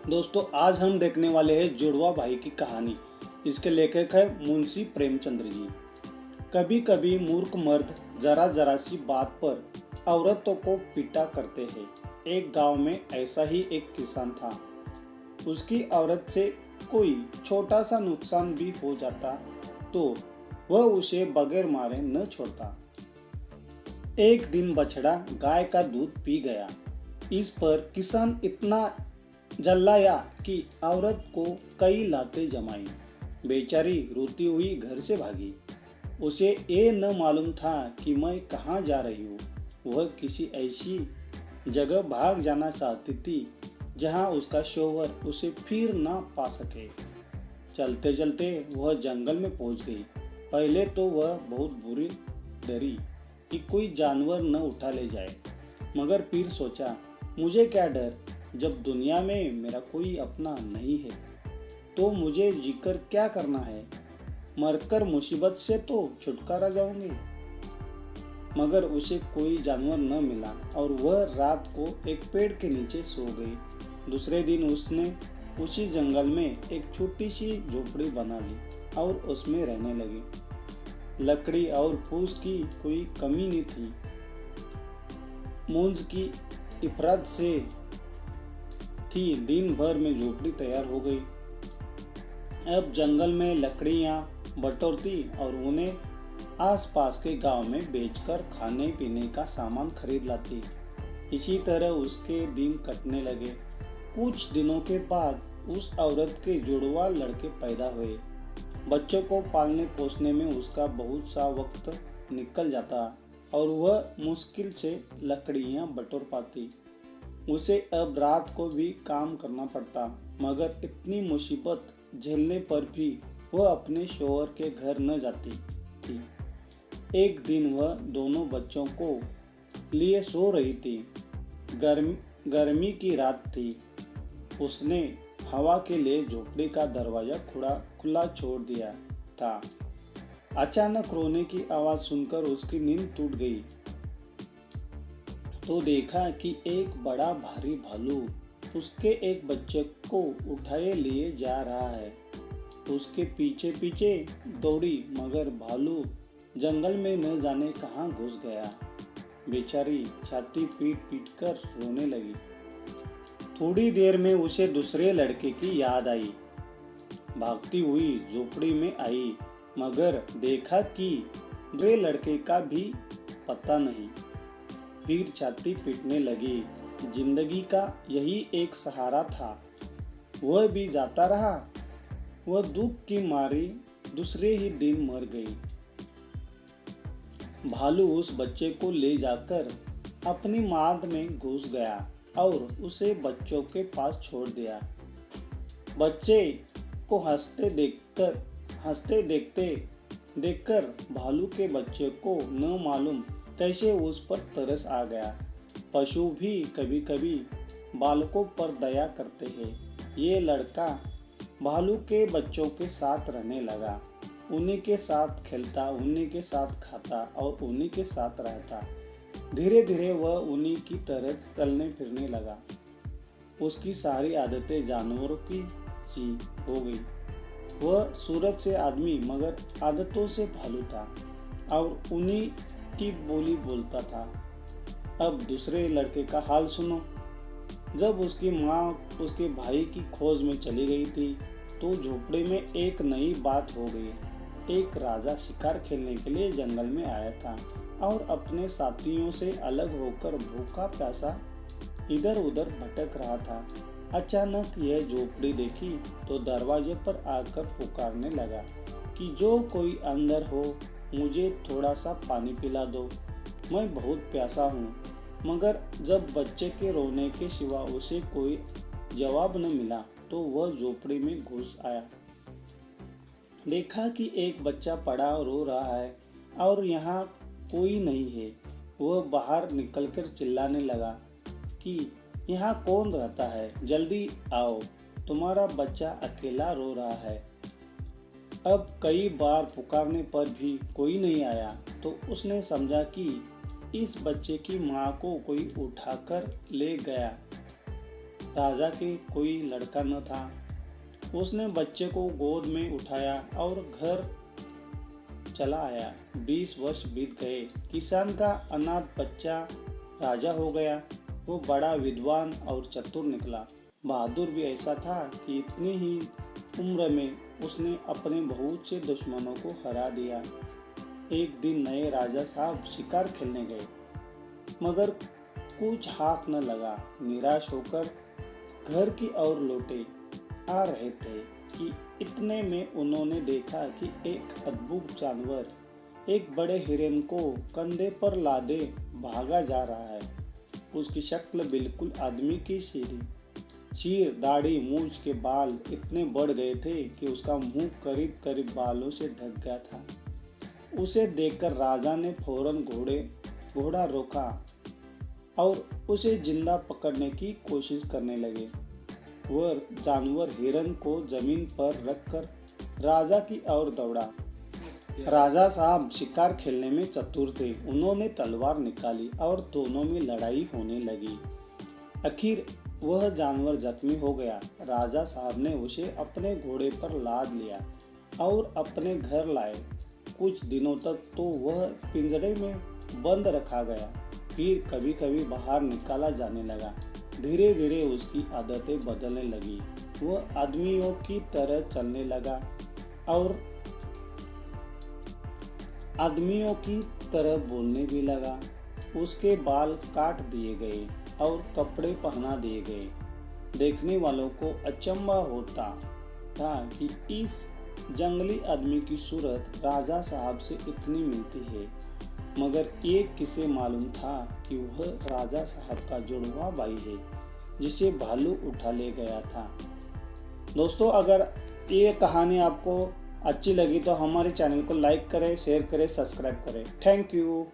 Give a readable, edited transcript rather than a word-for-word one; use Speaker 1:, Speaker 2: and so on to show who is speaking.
Speaker 1: दोस्तों, आज हम देखने वाले हैं जुड़वा भाई की कहानी। इसके लेखक है मुंशी प्रेमचंद्र जी। कभी कभी मूर्ख मर्द जरा जरा सी बात पर औरतों को पीटा करते हैं। एक गांव में ऐसा ही एक किसान था। उसकी औरत से कोई छोटा सा नुकसान भी हो जाता तो वह उसे बगैर मारे न छोड़ता। एक दिन बछड़ा गाय का दूध पी गया। इस पर किसान इतना जल्लाया कि औरत को कई लातें जमाई। बेचारी रोती हुई घर से भागी। उसे ये न मालूम था कि मैं कहाँ जा रही हूँ। वह किसी ऐसी जगह भाग जाना चाहती थी जहाँ उसका शोहर उसे फिर ना पा सके। चलते चलते वह जंगल में पहुँच गई। पहले तो वह बहुत बुरी डरी कि कोई जानवर न उठा ले जाए, मगर फिर सोचा, मुझे क्या डर, जब दुनिया में मेरा कोई अपना नहीं है तो मुझे जीकर क्या करना है। मरकर मुसीबत से तो छुटकारा जाऊंगी। मगर उसे कोई जानवर न मिला और वह रात को एक पेड़ के नीचे सो गई। दूसरे दिन उसने उसी जंगल में एक छोटी सी झोपड़ी बना ली और उसमें रहने लगी। लकड़ी और फूस की कोई कमी नहीं थी। मूंज की इफरात से थी। दिन भर में झोपड़ी तैयार हो गई। अब जंगल में लकड़ियां बटोरती और उन्हें आसपास के गांव में बेचकर खाने पीने का सामान खरीद लाती। इसी तरह उसके दिन कटने लगे। कुछ दिनों के बाद उस औरत के जुड़वा लड़के पैदा हुए। बच्चों को पालने पोसने में उसका बहुत सा वक्त निकल जाता और वह मुश्किल से लकड़ियां बटोर पाती। उसे अब रात को भी काम करना पड़ता, मगर इतनी मुसीबत झेलने पर भी वह अपने शौहर के घर न जाती थी। एक दिन वह दोनों बच्चों को लिए सो रही थी। गर्मी की रात थी। उसने हवा के लिए झोपड़ी का दरवाजा खुला छोड़ दिया था। अचानक रोने की आवाज़ सुनकर उसकी नींद टूट गई। तो देखा कि एक बड़ा भारी भालू उसके एक बच्चे को उठाए लिए जा रहा है। उसके पीछे पीछे दौड़ी, मगर भालू जंगल में न जाने कहाँ घुस गया। बेचारी छाती पीट पीट कर रोने लगी। थोड़ी देर में उसे दूसरे लड़के की याद आई। भागती हुई झोपड़ी में आई, मगर देखा कि दूसरे लड़के का भी पता नहीं। फिर छाती पीटने लगी। जिंदगी का यही एक सहारा था, वह भी जाता रहा। वह दुख की मारी दूसरे ही दिन मर गई। भालू उस बच्चे को ले जाकर अपनी माद में घुस गया और उसे बच्चों के पास छोड़ दिया। बच्चे को हंसते देखकर भालू के बच्चे को न मालूम कैसे उस पर तरस आ गया। पशु भी कभी कभी बालकों पर दया करते हैं। ये लड़का भालू के बच्चों के साथ रहने लगा। उन्हीं के साथ खेलता, उन्हीं के साथ खाता और उन्हीं के साथ रहता। धीरे धीरे वह उन्हीं की तरह चलने फिरने लगा। उसकी सारी आदतें जानवरों की सी हो गई। वह सूरत से आदमी मगर आदतों से भालू था और उन्हीं की बोली बोलता था। अब दूसरे लड़के का हाल सुनो। जब उसकी माँ उसके भाई की खोज में चली गई थी तो झोपड़े में एक नई बात हो गई। एक राजा शिकार खेलने के लिए जंगल में आया था और अपने साथियों से अलग होकर भूखा प्यासा इधर उधर भटक रहा था। अचानक यह झोपड़ी देखी तो दरवाजे पर आकर पुकारने लगा कि जो कोई अंदर हो, मुझे थोड़ा सा पानी पिला दो, मैं बहुत प्यासा हूँ। मगर जब बच्चे के रोने के सिवा उसे कोई जवाब न मिला तो वह झोपड़ी में घुस आया। देखा कि एक बच्चा पड़ा रो रहा है और यहाँ कोई नहीं है। वह बाहर निकलकर चिल्लाने लगा कि यहाँ कौन रहता है, जल्दी आओ, तुम्हारा बच्चा अकेला रो रहा है। अब कई बार पुकारने पर भी कोई नहीं आया तो उसने समझा कि इस बच्चे की माँ को कोई उठाकर ले गया। राजा के कोई लड़का न था। उसने बच्चे को गोद में उठाया और घर चला आया। 20 वर्ष बीत गए। किसान का अनाथ बच्चा राजा हो गया। वो बड़ा विद्वान और चतुर निकला। बहादुर भी ऐसा था कि इतनी ही उम्र में उसने अपने बहुत से दुश्मनों को हरा दिया। एक दिन नए राजा साहब शिकार खेलने गए, मगर कुछ हाथ न लगा। निराश होकर घर की ओर लौटे आ रहे थे कि इतने में उन्होंने देखा कि एक अद्भुत जानवर एक बड़े हिरन को कंधे पर लादे भागा जा रहा है। उसकी शक्ल बिल्कुल आदमी की सी थी। चीर, दाढ़ी, मूंछ के बाल इतने बढ़ गए थे कि उसका मुंह करीब करीब बालों से ढक गया था। उसे देखकर राजा ने फौरन घोड़ा रोका और उसे जिंदा पकड़ने की कोशिश करने लगे। वह जानवर हिरन को जमीन पर रखकर राजा की ओर दौड़ा। राजा साहब शिकार खेलने में चतुर थे। उन्होंने तलवार निकाली और दोनों में लड़ाई होने लगी। आखिर वह जानवर जख्मी हो गया। राजा साहब ने उसे अपने घोड़े पर लाद लिया और अपने घर लाए। कुछ दिनों तक तो वह पिंजरे में बंद रखा गया, फिर कभी कभी बाहर निकाला जाने लगा। धीरे धीरे उसकी आदतें बदलने लगी। वह आदमियों की तरह चलने लगा और आदमियों की तरह बोलने भी लगा। उसके बाल काट दिए गए और कपड़े पहना दिए गए। देखने वालों को अचंभा होता था कि इस जंगली आदमी की सूरत राजा साहब से इतनी मिलती है, मगर एक किसे मालूम था कि वह राजा साहब का जुड़वा भाई है जिसे भालू उठा ले गया था। दोस्तों, अगर ये कहानी आपको अच्छी लगी तो हमारे चैनल को लाइक करें, शेयर करें, सब्सक्राइब करें। Thank you.